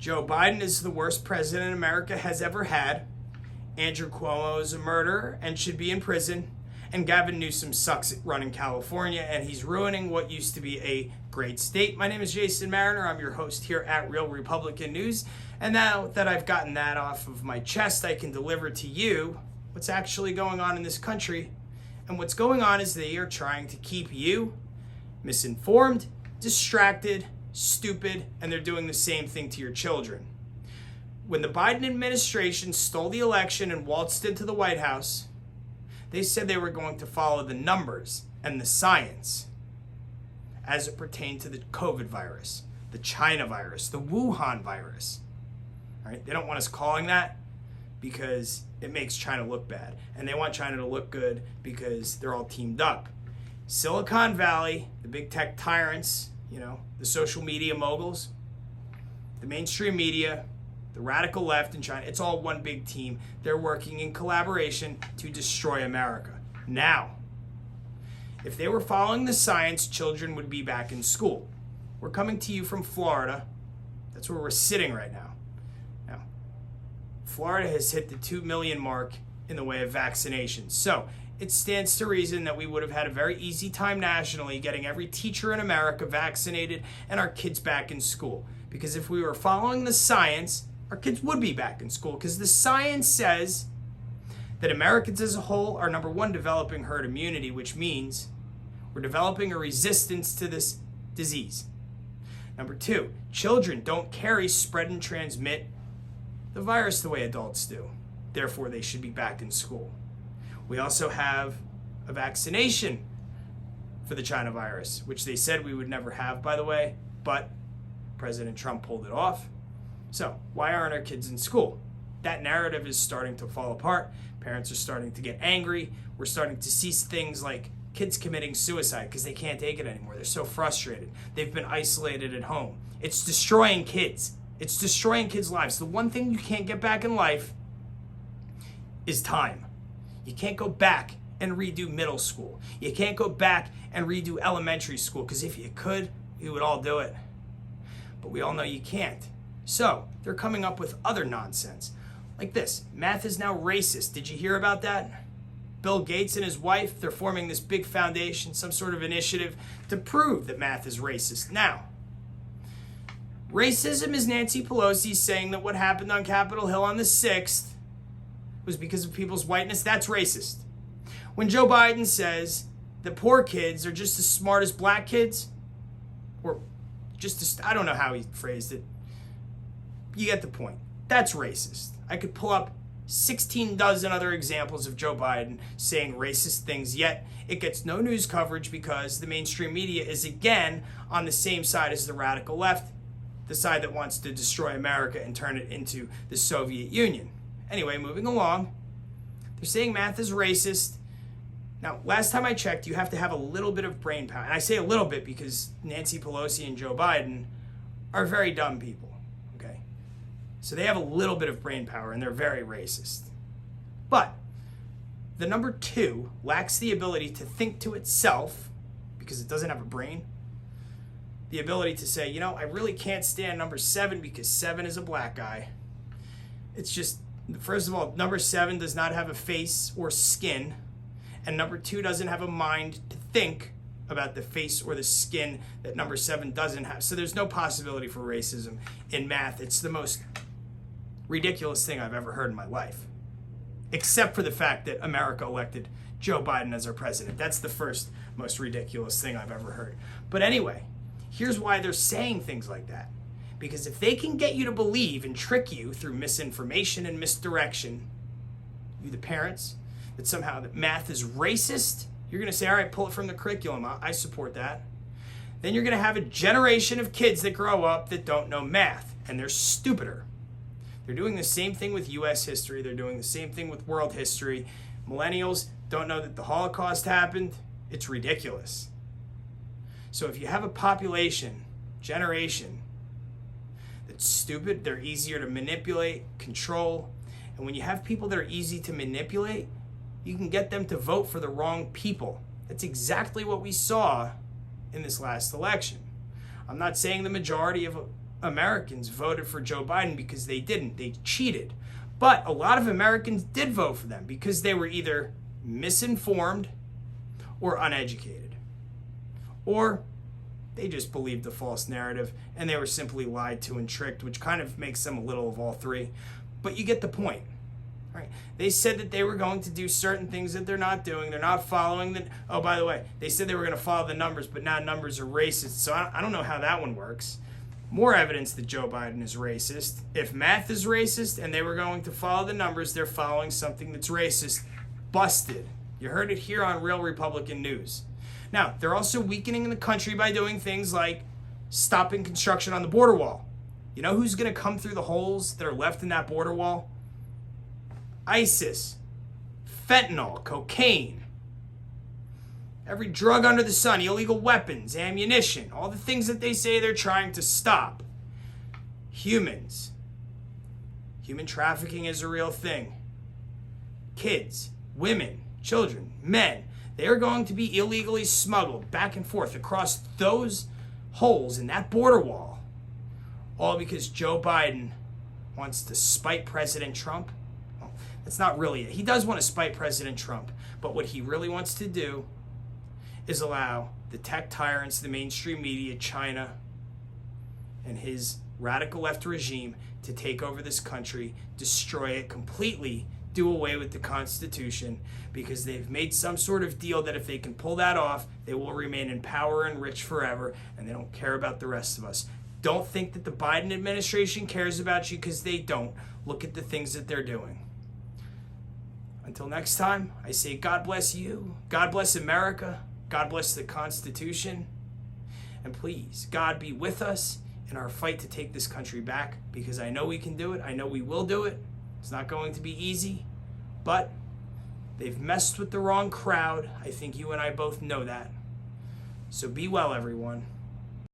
Joe Biden is the worst president America has ever had. Andrew Cuomo is a murderer and should be in prison. And Gavin Newsom sucks at running California, and he's ruining what used to be a great state. My name is Jason Mariner. I'm your host here at Real Republican News. And now that I've gotten that off of my chest, I can deliver to you what's actually going on in this country. And what's going on is they are trying to keep you misinformed, distracted, stupid, and they're doing the same thing to your children. When the Biden administration stole the election and waltzed into the White House, they said they were going to follow the numbers and the science as it pertained to the COVID virus, the China virus, the Wuhan virus. All right? They don't want us calling that because it makes China look bad. And they want China to look good because they're all teamed up. Silicon Valley, the big tech tyrants, the social media moguls, the mainstream media, the radical left in China, it's all one big team. They're working in collaboration to destroy America. Now, if they were following the science, children would be back in school. We're coming to you from Florida. That's where we're sitting right now. Now, Florida has hit the 2 million mark in the way of vaccinations. So it stands to reason that we would have had a very easy time nationally getting every teacher in America vaccinated and our kids back in school. Because if we were following the science, our kids would be back in school, because the science says that Americans as a whole are, number one, developing herd immunity, which means we're developing a resistance to this disease. Number two, children don't carry, spread, and transmit the virus the way adults do. Therefore, they should be back in school. We also have a vaccination for the China virus, which they said we would never have, by the way, but President Trump pulled it off. So why aren't our kids in school? That narrative is starting to fall apart. Parents are starting to get angry. We're starting to see things like kids committing suicide because they can't take it anymore. They're so frustrated. They've been isolated at home. It's destroying kids. It's destroying kids' lives. The one thing you can't get back in life is time. You can't go back and redo middle school. You can't go back and redo elementary school, because if you could, we would all do it. But we all know you can't. So they're coming up with other nonsense like this. Math is now racist. Did you hear about that? Bill Gates and his wife, they're forming this big foundation, some sort of initiative to prove that math is racist. Now, racism is Nancy Pelosi saying that what happened on Capitol Hill on the 6th was because of people's whiteness. That's racist. When Joe Biden says that poor kids are just as smart as black kids, or I don't know how he phrased it. You get the point. That's racist. I could pull up 16 dozen other examples of Joe Biden saying racist things, yet it gets no news coverage because the mainstream media is again on the same side as the radical left, the side that wants to destroy America and turn it into the Soviet Union. Anyway, moving along, they're saying math is racist. Now, last time I checked, you have to have a little bit of brain power. And I say a little bit because Nancy Pelosi and Joe Biden are very dumb people. So they have a little bit of brain power, and they're very racist. But the number 2 lacks the ability to think to itself, because it doesn't have a brain, the ability to say, I really can't stand number 7 because 7 is a black guy. It's just, first of all, number 7 does not have a face or skin, and number 2 doesn't have a mind to think about the face or the skin that number 7 doesn't have. So there's no possibility for racism in math. It's the most ridiculous thing I've ever heard in my life, except for the fact that America elected Joe Biden as our president. That's the first most ridiculous thing I've ever heard. But anyway, here's why they're saying things like that. Because if they can get you to believe and trick you through misinformation and misdirection, you the parents, that somehow that math is racist, you're going to say, all right, pull it from the curriculum. I support that. Then you're going to have a generation of kids that grow up that don't know math, and they're stupider. They're doing the same thing with U.S. history. They're doing the same thing with world history. Millennials don't know that the Holocaust happened. It's ridiculous. So if you have a generation that's stupid, they're easier to manipulate, control. And when you have people that are easy to manipulate, you can get them to vote for the wrong people. That's exactly what we saw in this last election. I'm not saying the majority of Americans voted for Joe Biden because they didn't. They cheated. But a lot of Americans did vote for them because they were either misinformed or uneducated. Or they just believed the false narrative and they were simply lied to and tricked, which kind of makes them a little of all three. But you get the point. Right. They said that they were going to do certain things that they're not doing. They're not following the... Oh, by the way, they said they were going to follow the numbers, but now numbers are racist. So I don't know how that one works. More evidence that Joe Biden is racist. If math is racist and they were going to follow the numbers, they're following something that's racist. Busted. You heard it here on Real Republican News. Now, they're also weakening the country by doing things like stopping construction on the border wall. You know who's going to come through the holes that are left in that border wall? ISIS, fentanyl, cocaine, every drug under the sun, illegal weapons, ammunition, all the things that they say they're trying to stop. Humans. Human trafficking is a real thing. Kids, women, children, men, they are going to be illegally smuggled back and forth across those holes in that border wall, all because Joe Biden wants to spite President Trump. That's not really it. He does want to spite President Trump, but what he really wants to do is allow the tech tyrants, the mainstream media, China, and his radical left regime to take over this country, destroy it completely, do away with the Constitution, because they've made some sort of deal that if they can pull that off, they will remain in power and rich forever, and they don't care about the rest of us. Don't think that the Biden administration cares about you, because they don't. Look at the things that they're doing. Until next time, I say God bless you, God bless America, God bless the Constitution, and please, God be with us in our fight to take this country back, because I know we can do it, I know we will do it. It's not going to be easy, but they've messed with the wrong crowd. I think you and I both know that. So be well, everyone.